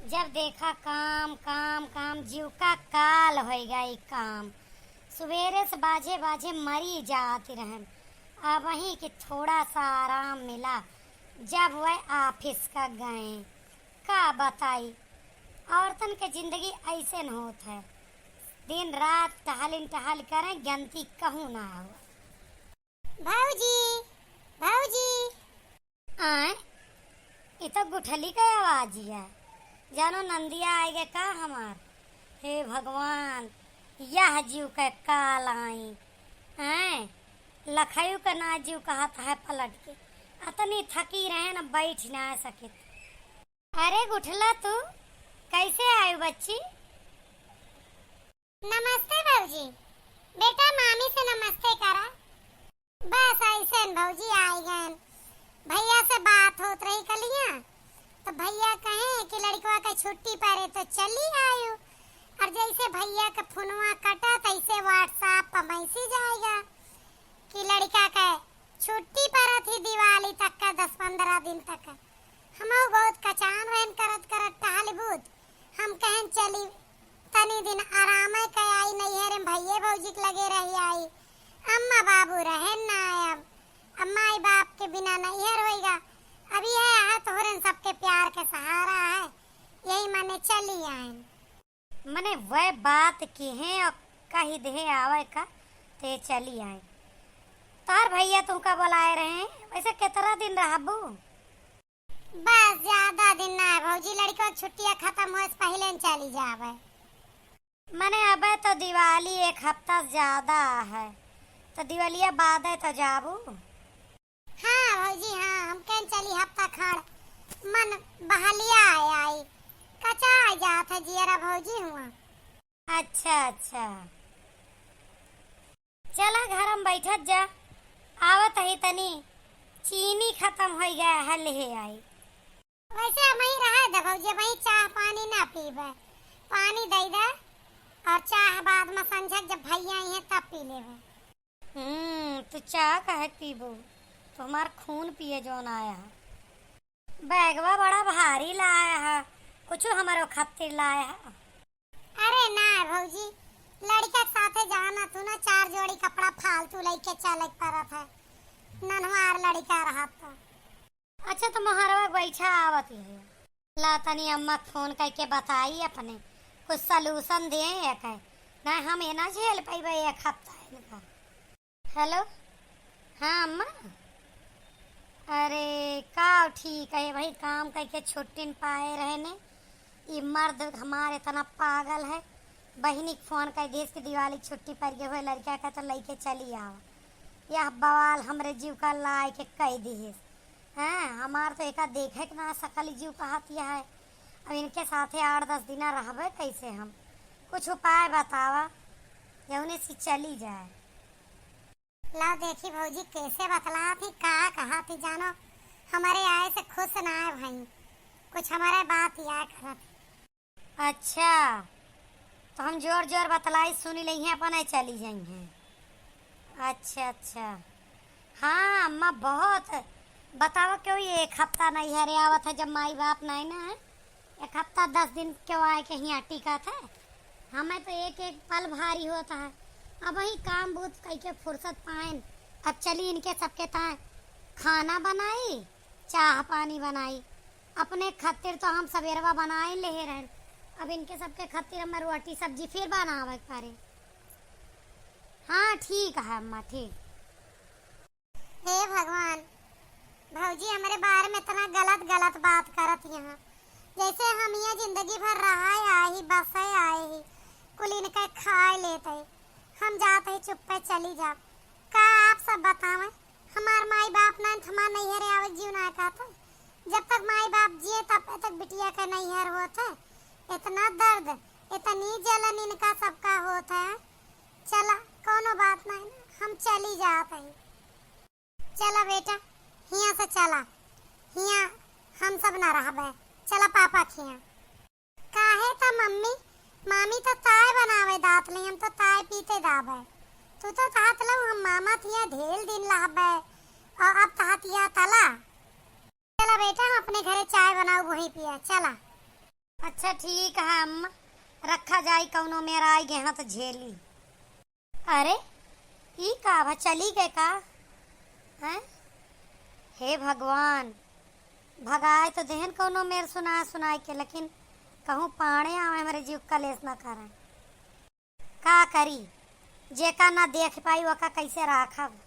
जब देखा काम काम काम जीव का काल हो गई काम। सवेरे से बाजे बाजे मरी जाती रहन। अब वही कि थोड़ा सा आराम मिला जब वह ऑफिस का गए। का बताई औरतन के जिंदगी ऐसे न होत है। दिन रात टहल करें गंती कहूँ ना हो। भाऊजी भाऊजी आए ये तो गुठली का आवाज ही है। जानो नंदिया आएगे का हमार। हे भगवान यह जीव के काल आई हैं। लखयू का ना जीव कहता है पलट के। अतनी थकी रहे न बैठ ना सके। अरे गुठला तू कैसे आई बच्ची। नमस्ते भौजी। बेटा मामी से नमस्ते करा। बस ऐसे भौजी आई गए। भैया से बात होत रही कलिया तो भैया कहे कि लड़कवा का छुट्टी पड़े तो चली आयो। और जैसे भैया का फोनवा कटा तैसे व्हाट्सएप पर मैसेज आएगा कि लड़का का छुट्टी पड़ा थी दिवाली तक का 10-15 दिन तक। हम बहुत कचान रहन करत करत टहलबूत हम कहें चली तनी दिन आराम के आई नहीं है रे भैया भौजी के लगे रही आई। अम्मा बाबू रहे ना अब माई बाप के बिना नहीं है रोएगा। अभी है तोहरन सबके प्यार के सहारा है यही माने चली आए। मने वह बात की है और कही दे आवे का ते चली आए। तार भैया तुमका बुलाए रहे हैं। वैसे कितना दिन रहबू। बस ज्यादा दिन ना है भौजी। लड़का छुट्टियां खत्म होए से पहले चली जावे। मने अबे तो दिवाली एक हफ्ता ज्यादा है तो दिवालिया बाद है तो जाबू। हाँ भौजी हाँ हम कहीं चली हफ्ता खड़ मन बहलिया आई कचा जात है जियरा भौजी हुआ। अच्छा अच्छा चला घर हम बैठत जा। आवत ही तनी चीनी खत्म हो गया है ले आई। वैसे वही रहा दे भौजी वही चाह पानी ना पीबे पानी दे दे और चाह बाद में संझक जब भैया आई है तब पी लेबे। तू चाह कहे पीबू तो हमार खून पिए जोन आया है। बैगवा बड़ा भारी लाया है कुछ हमारे खातिर लाया है। अरे ना भौजी लड़का के साथे जाना तू ना 4 जोड़ी कपड़ा फालतू लेके चले परत है ननवार लड़का रहा था। अच्छा तो मोहरवा बैठा आवत है। ला तनी अम्मा फोन करके बताई अपने कुछ सलूशन दे एक है ना हम ये ना झेल पाइबे एक हफ्ता इनका। हेलो हाँ अम्मा। अरे का ठीक है भाई काम करके छुट्टी पाए रहने। ये मर्द हमारे इतना पागल है। बहनी फोन कर देश की दिवाली छुट्टी पर गए हुए लड़का का तो लेके चली आओ। यह बवाल हमरे जीव का लाए के कह दी है। हमार तो एक देखे के ना सकल जीव कहतिया है। अब इनके साथे 8-10 दिन रहबे कैसे हम। कुछ उपाय बतावा जौने से चली जाए। ला देखी भौजी कैसे बतला थी का कहा थी जानो हमारे आए से खुश ना आए भाई कुछ हमारे बात याद करत। अच्छा तो हम जोर जोर बतलाई सुनी ली अपन चली जाएंगे। अच्छा अच्छा हाँ अम्मा बहुत बताओ क्यों ये एक हफ्ता नहीं है रे आवत है जब माई बाप नहीं ना है। एक हफ्ता 10 दिन क्यों आए के यहाँ टिका था। हमें तो एक एक पल भारी होता है। अब वही काम बूत करके फुर्सत पाए। अब चली इनके सबके ताए खाना बनाई चाह पानी बनाई। अपने खातिर तो हम सवेरवा बनाए ले रहे। अब इनके सबके खातिर हमें रोटी सब्जी फिर बनावे पारे। हाँ ठीक है अम्मा ठीक। हे भगवान भौजी हमारे बारे में इतना गलत गलत बात करत यहाँ जैसे हम यहाँ जिंदगी भर रहा आए ही बस आए ही कुल इनका खाए लेते हम जाते ही चुप पे चली जा। का आप सब बतावें हमार माई बाप ना हमार नैहर आवे जीव ना कहता। जब तक माई बाप जिए तब तक बिटिया का नैहर होता। इतना दर्द इतनी जलन इनका सबका होता है। चला कोनो बात नहीं हम चली जाते हैं। चला बेटा हिया से चला हिया हम सब ना रहबे। चला पापा खिया काहे ता मम्मी मामी तो चाय बनावे दात ले हम तो चाय पीते दाबे। तू तो चाहत लो हम मामा थिया ढेल दिन लाबे और अब चाहतिया तला। चला बेटा हम अपने घरे चाय बनाओ वही पिया चला। अच्छा ठीक है अम्मा, रखा जाई कौनो मेरा आई गए तो झेली। अरे ई का भा चली गए का हैं? हे भगवान, भगाए तो देहन कौनो मेर सुनाए के, लेकिन कहूँ पाणे आवे हमारे जीव कलेस ना करे। का करी, जेका ना देख पाई वका कैसे राखब।